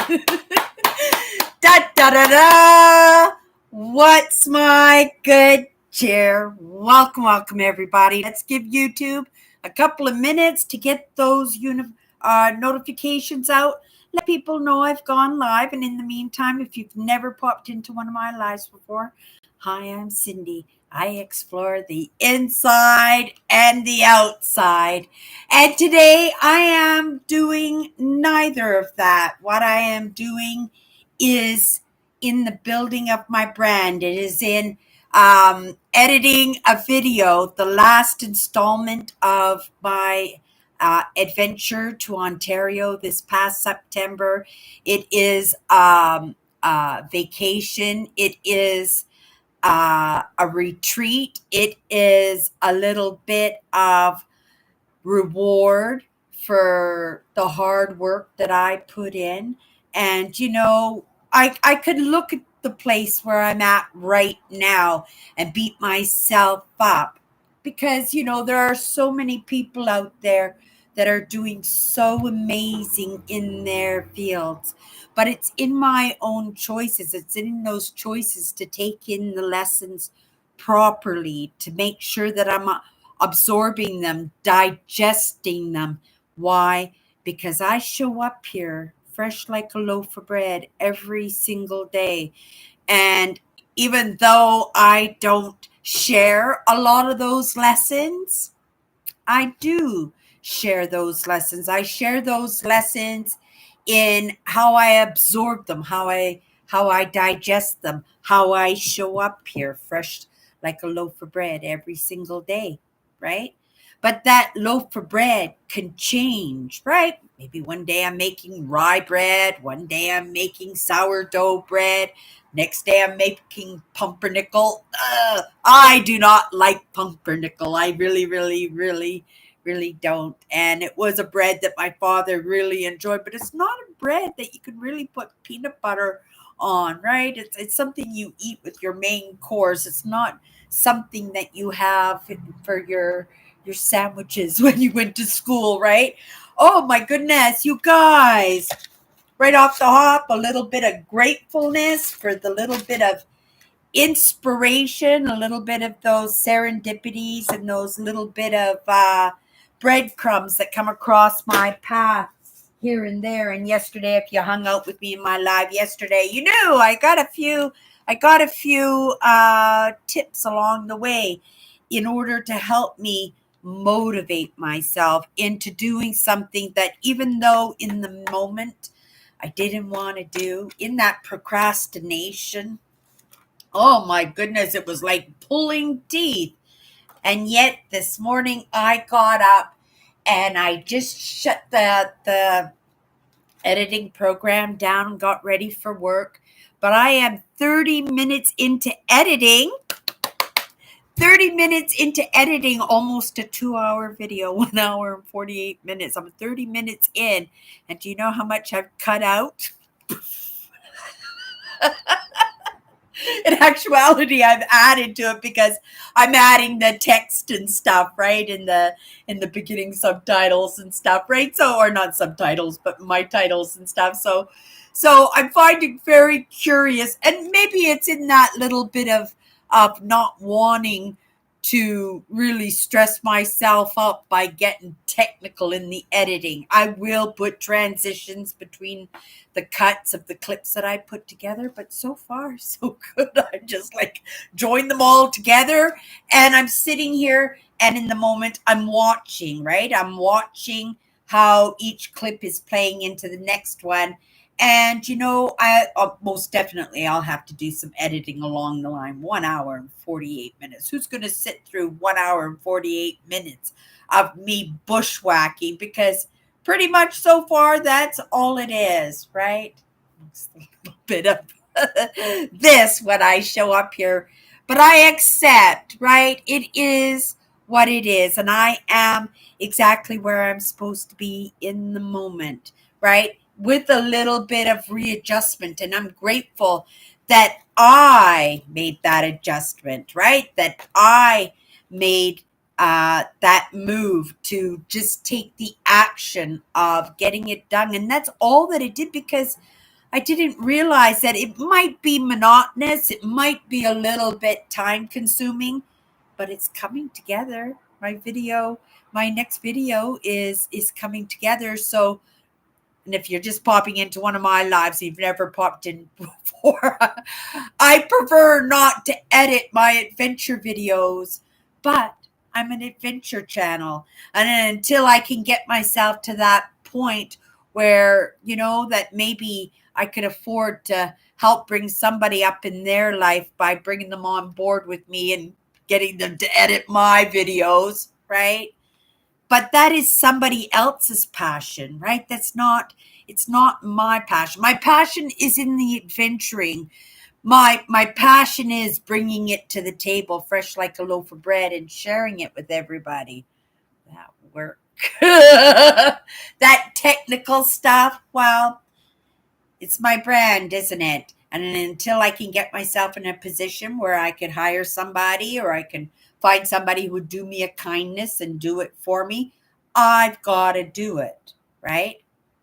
Da da da da! What's my good cheer? Welcome, everybody. Let's give YouTube a couple of minutes to get those notifications out. Let people know I've gone live. And in the meantime, if you've never popped into one of my lives before, hi, I'm Cindy. I explore the inside and the outside. And today I am doing neither of that. What I am doing is in the building of my brand. It is in editing a video, the last installment of my adventure to Ontario this past September. It is vacation. It is a retreat. It is a little bit of reward for the hard work that I put in. And, I could look at the place where I'm at right now and beat myself up because, there are so many people out there that are doing so amazing in their fields. But it's in my own choices. It's in those choices to take in the lessons properly, to make sure that I'm absorbing them, digesting them. Why? Because I show up here fresh like a loaf of bread every single day. And even though I don't share a lot of those lessons, I do share those lessons. I share those lessons in how I absorb them, how I digest them, how I show up here fresh like a loaf of bread every single day, right? But that loaf of bread can change, right? Maybe one day I'm making rye bread, one day I'm making sourdough bread, next day I'm making pumpernickel. I do not like pumpernickel. I really, really, really don't. And it was a bread that my father really enjoyed, but it's not a bread that you can really put peanut butter on, right? It's something you eat with your main course. It's not something that you have for your sandwiches when you went to school, right? Oh my goodness, you guys. Right off the hop, a little bit of gratefulness for the little bit of inspiration, a little bit of those serendipities and those little bit of breadcrumbs that come across my path here and there. And yesterday, if you hung out with me in my live yesterday, you knew I got a few tips along the way in order to help me motivate myself into doing something that, even though in the moment I didn't want to do, in that procrastination, oh my goodness, it was like pulling teeth. And yet this morning I got up and I just shut the editing program down and got ready for work. But I am 30 minutes into editing. 30 minutes into editing almost a 2-hour video, 1 hour and 48 minutes. I'm 30 minutes in. And do you know how much I've cut out? In actuality, I've added to it because I'm adding the text and stuff, right? In the beginning subtitles and stuff, right? So, or not subtitles, but my titles and stuff. So I'm finding very curious, and maybe it's in that little bit of not wanting to really stress myself up by getting technical in the editing. I will put transitions between the cuts of the clips that I put together, but so far so good. I just like joined them all together, and I'm sitting here, and in the moment I'm watching, right? I'm watching how each clip is playing into the next one. And I most definitely I'll have to do some editing along the line. 1 hour and 48 minutes. Who's going to sit through 1 hour and 48 minutes of me bushwhacking? Because pretty much so far that's all it is, right? It's a little bit of this when I show up here, but I accept, right? It is what it is, and I am exactly where I'm supposed to be in the moment, right? With a little bit of readjustment. And I'm grateful that I made that adjustment, right? That I made that move to just take the action of getting it done. And that's all that it did, because I didn't realize that it might be monotonous. It might be a little bit time consuming, but it's coming together. My next video is coming together. So, and if you're just popping into one of my lives, you've never popped in before, I prefer not to edit my adventure videos, but I'm an adventure channel. And until I can get myself to that point where, that maybe I could afford to help bring somebody up in their life by bringing them on board with me and getting them to edit my videos, right? But that is somebody else's passion, right? It's not my passion. My passion is in the adventuring. My passion is bringing it to the table fresh like a loaf of bread and sharing it with everybody. That work. That technical stuff, well, it's my brand, isn't it? And until I can get myself in a position where I could hire somebody or I can find somebody who would do me a kindness and do it for me, I've got to do it, right?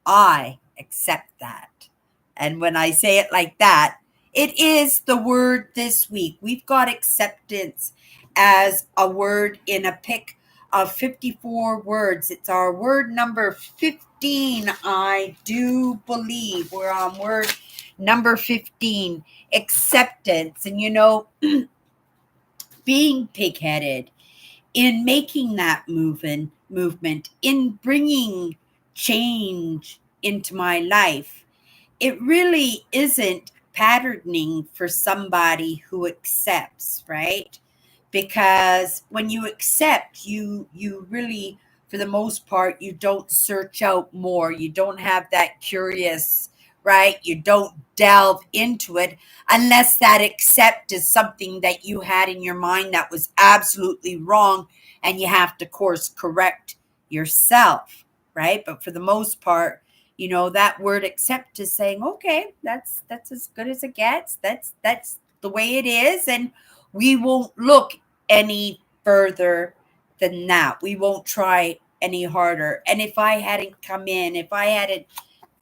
I accept that. And when I say it like that, it is the word this week. We've got acceptance as a word in a pick of 54 words. It's our word number 15, I do believe. We're on word number 15, acceptance. And being pig-headed, in making that movement, in bringing change into my life, it really isn't patterning for somebody who accepts, right? Because when you accept, you really, for the most part, you don't search out more. You don't have that curious, right? You don't delve into it unless that accept is something that you had in your mind that was absolutely wrong and you have to course correct yourself, right? But for the most part, that word accept is saying, okay, that's as good as it gets. That's the way it is, and we won't look any further than that. We won't try any harder. And if I hadn't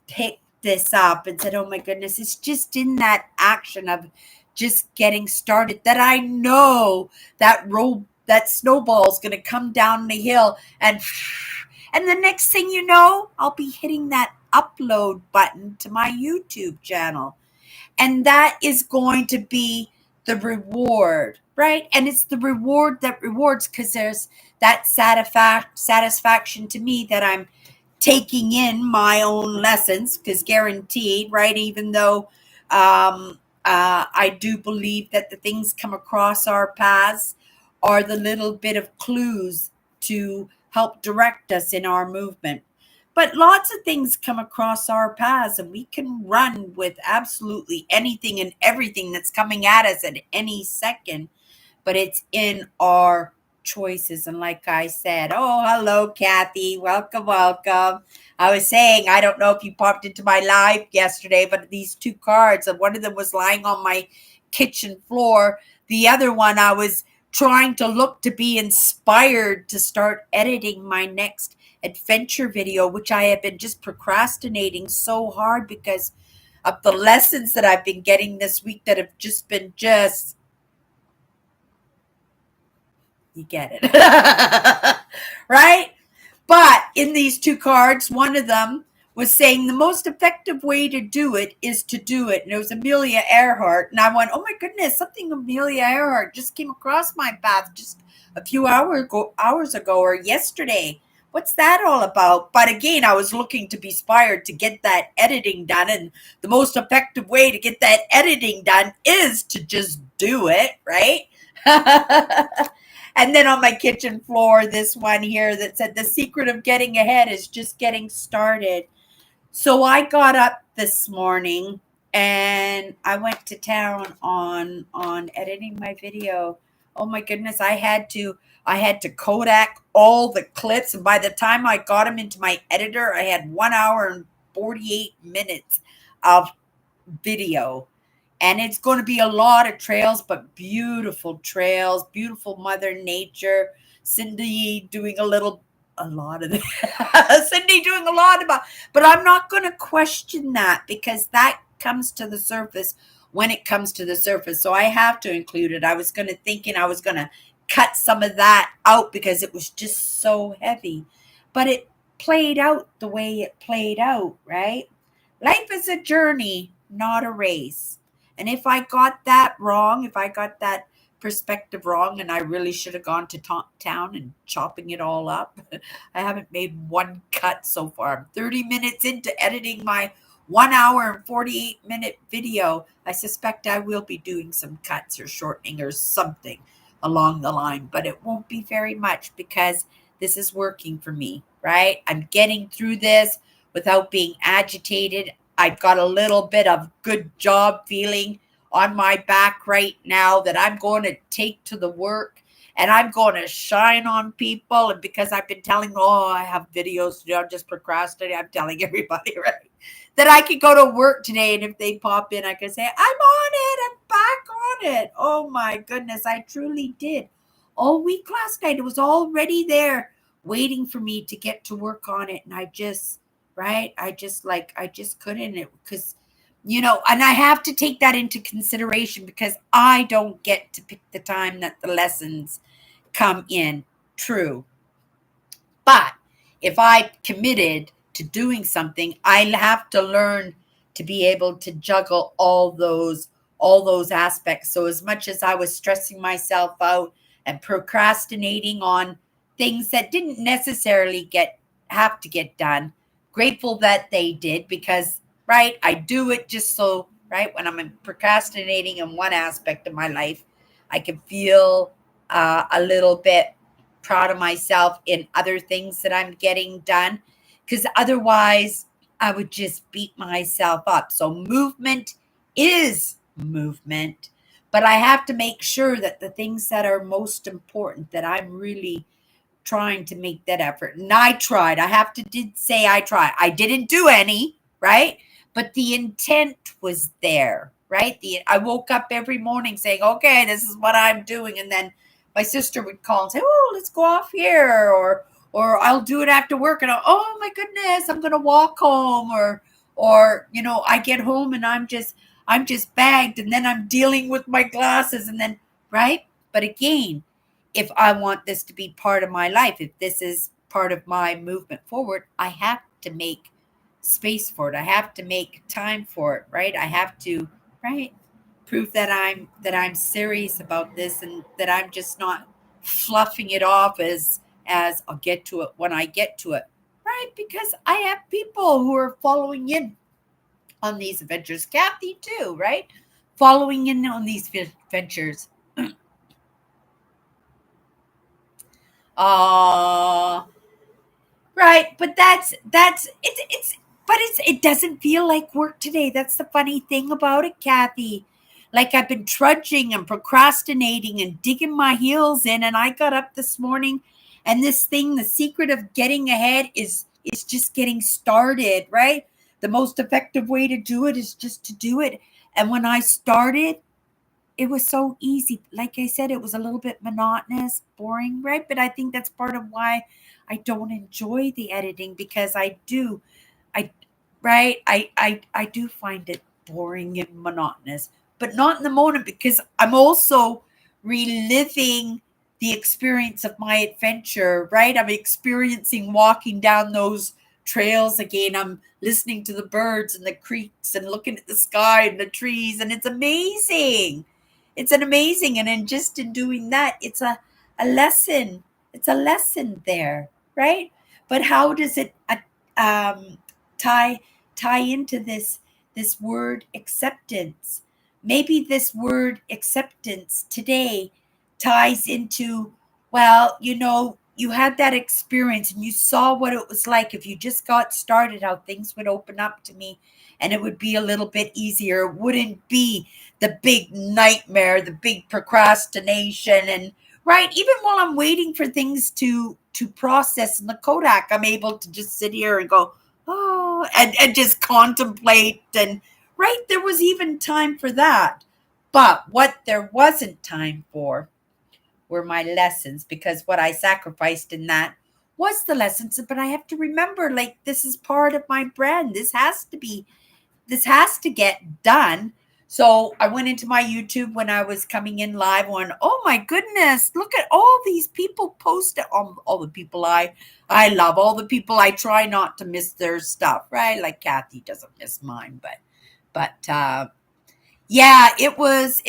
picked this up and said, oh my goodness, it's just in that action of just getting started that I know that snowball is going to come down the hill, and the next thing you know, I'll be hitting that upload button to my YouTube channel. And that is going to be the reward, right? And it's the reward that rewards, because there's that satisfaction to me that I'm taking in my own lessons, because guaranteed, right? Even though I do believe that the things come across our paths are the little bit of clues to help direct us in our movement. But lots of things come across our paths, and we can run with absolutely anything and everything that's coming at us at any second. But it's in our choices. And like I said, oh, hello, Kathy. Welcome, welcome. I was saying, I don't know if you popped into my live yesterday, but these two cards, and one of them was lying on my kitchen floor. The other one, I was trying to look to be inspired to start editing my next adventure video, which I have been just procrastinating so hard because of the lessons that I've been getting this week that have just been you get it. Right? But in these two cards, one of them was saying the most effective way to do it is to do it. And it was Amelia Earhart. And I went, oh my goodness, something Amelia Earhart just came across my path just a few hours ago or yesterday. What's that all about? But again, I was looking to be inspired to get that editing done. And the most effective way to get that editing done is to just do it, right? And then on my kitchen floor, this one here that said, the secret of getting ahead is just getting started. So I got up this morning and I went to town on editing my video. Oh my goodness, I had to Kodak all the clips, and by the time I got them into my editor, I had 1 hour and 48 minutes of video. And it's going to be a lot of trails, but beautiful trails, beautiful Mother Nature. Cindy doing a little a lot of that. Cindy doing a lot about, but I'm not going to question that because that comes to the surface when it comes to the surface. So I have to include it. I was going to thinking I was going to cut some of that out because it was just so heavy, but it played out the way it played out, right? Life is a journey, not a race. And if I got that wrong, if I got that perspective wrong, and I really should have gone to town and chopping it all up, I haven't made one cut so far. I'm 30 minutes into editing my 1 hour and 48-minute video. I suspect I will be doing some cuts or shortening or something along the line, but it won't be very much because this is working for me, right? I'm getting through this without being agitated. I've got a little bit of good job feeling on my back right now that I'm going to take to the work, and I'm going to shine on people. And because I've been telling, oh, I have videos to do, I'm just procrastinating. I'm telling everybody, right, that I could go to work today. And if they pop in, I can say, I'm on it. I'm back on it. Oh my goodness. I truly did. All week last night, it was already there waiting for me to get to work on it. And I just, right, I just couldn't, because and I have to take that into consideration because I don't get to pick the time that the lessons come in. True. But if I committed to doing something, I have to learn to be able to juggle all those aspects. So as much as I was stressing myself out and procrastinating on things that didn't necessarily have to get done, grateful that they did because right, I do it just so right when I'm procrastinating in one aspect of my life, I can feel a little bit proud of myself in other things that I'm getting done because otherwise I would just beat myself up. So movement is movement, but I have to make sure that the things that are most important that I'm really trying to make that effort. And I tried. I have to did say I tried. I didn't do any, right? But the intent was there, right? I woke up every morning saying, okay, this is what I'm doing. And then my sister would call and say, oh, let's go off here, or I'll do it after work. And oh my goodness, I'm gonna walk home, or I get home and I'm just bagged, and then I'm dealing with my glasses, and then right. But again, if I want this to be part of my life, if this is part of my movement forward, I have to make space for it. I have to make time for it, right? I have to, right, prove that I'm serious about this and that I'm just not fluffing it off as I'll get to it when I get to it. Right? Because I have people who are following in on these adventures. Kathy too, right? Following in on these adventures. Uh right, but it doesn't feel like work today. That's the funny thing about it, Kathy. Like I've been trudging and procrastinating and digging my heels in, and I got up this morning, and this thing, the secret of getting ahead is just getting started, right? The most effective way to do it is just to do it. And when I started, it was so easy. Like I said, it was a little bit monotonous, boring, right? But I think that's part of why I don't enjoy the editing because I right, I do find it boring and monotonous, but not in the moment because I'm also reliving the experience of my adventure, right? I'm experiencing walking down those trails again. I'm listening to the birds and the creeks and looking at the sky and the trees, and it's amazing. It's an amazing, and in just in doing that, it's a lesson. It's a lesson there, right? But how does it um, tie tie into this word acceptance? Maybe this word acceptance today ties into, well, you had that experience and you saw what it was like if you just got started, how things would open up to me and it would be a little bit easier. It wouldn't be the big nightmare, the big procrastination. And right, even while I'm waiting for things to process in the Kodak, I'm able to just sit here and go, oh, and just contemplate. And right, there was even time for that. But what there wasn't time for were my lessons, because what I sacrificed in that was the lessons, but I have to remember, like, this is part of my brand. This has to get done. So I went into my YouTube when I was coming in live on, oh my goodness, look at all these people posted, all the people I love, all the people I try not to miss their stuff, right? Like Kathy doesn't miss mine, but yeah, it was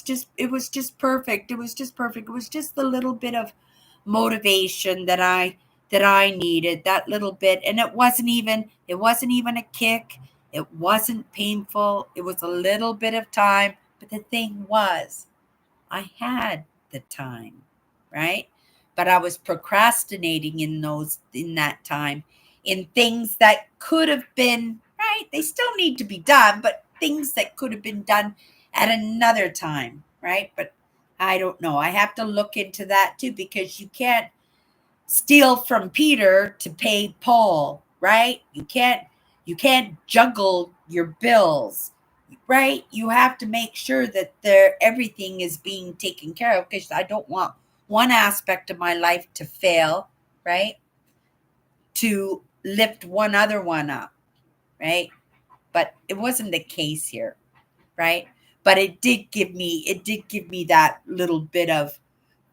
just perfect. It was just perfect. It was just the little bit of motivation that I needed, that little bit. And it wasn't even a kick. It wasn't painful. It was a little bit of time. But the thing was, I had the time, right? But I was procrastinating in that time in things that could have been, right? They still need to be done, but things that could have been done at another time, right? But I don't know. I have to look into that too, because you can't steal from Peter to pay Paul, right? You can't juggle your bills, right? You have to make sure that everything is being taken care of, because I don't want one aspect of my life to fail, right? To lift one other one up, right? But it wasn't the case here, right? But it did give me that little bit of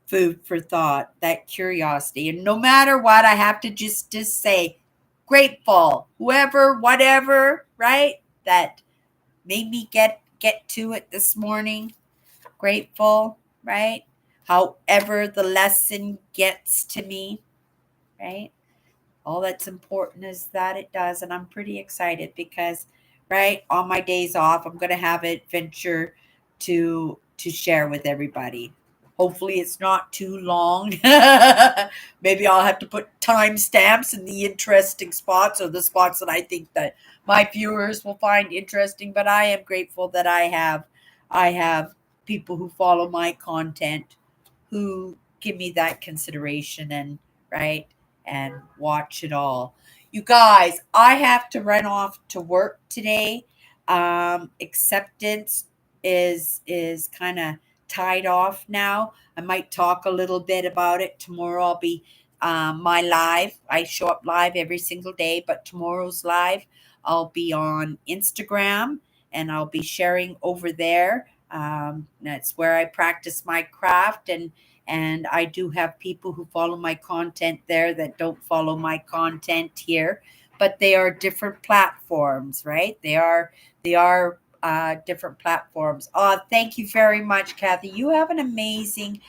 food for thought, that curiosity. And no matter what, I have to just say grateful, whoever, whatever, right? That made me get to it this morning. Grateful, right? However the lesson gets to me, right? All that's important is that it does, and I'm pretty excited because, right, on my days off, I'm going to have an adventure to share with everybody. Hopefully it's not too long. Maybe I'll have to put timestamps in the interesting spots, or the spots that I think that my viewers will find interesting. But I am grateful that I have people who follow my content, who give me that consideration, and right, and watch it all. You guys, I have to run off to work today. Acceptance is kind of tied off now. I might talk a little bit about it tomorrow. I'll be my live. I show up live every single day, but tomorrow's live, I'll be on Instagram, and I'll be sharing over there. That's where I practice my craft, and I do have people who follow my content there that don't follow my content here, but they are different platforms, right? They are different platforms. Oh, thank you very much, Kathy. You have an amazing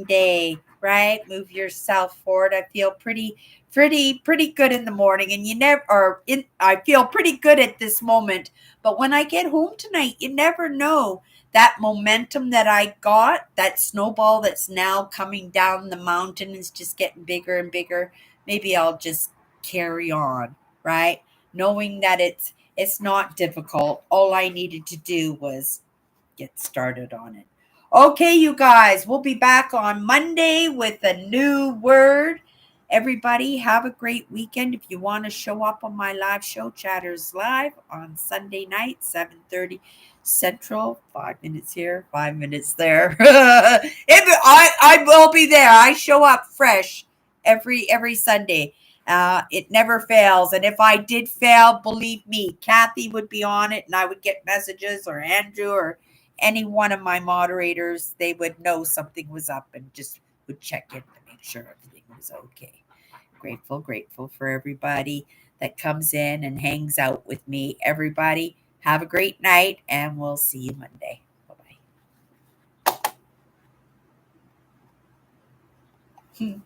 day, right? Move yourself forward. I feel pretty good in the morning, and you never, or in, I feel pretty good at this moment. But when I get home tonight, you never know, that momentum that I got, that snowball that's now coming down the mountain, is just getting bigger and bigger. Maybe I'll just carry on, right? Knowing that it's not difficult. All I needed to do was get started on it. Okay, you guys, we'll be back on Monday with a new word. Everybody, have a great weekend. If you want to show up on my live show, Chatters Live, on Sunday night, 7:30 Central, 5 minutes here, 5 minutes there. I will be there. I show up fresh every Sunday. It never fails. And if I did fail, believe me, Kathy would be on it, and I would get messages, or Andrew, or any one of my moderators. They would know something was up and just would check in to make sure everything was okay. Grateful for everybody that comes in and hangs out with me. Everybody, have a great night, and we'll see you Monday. Bye bye.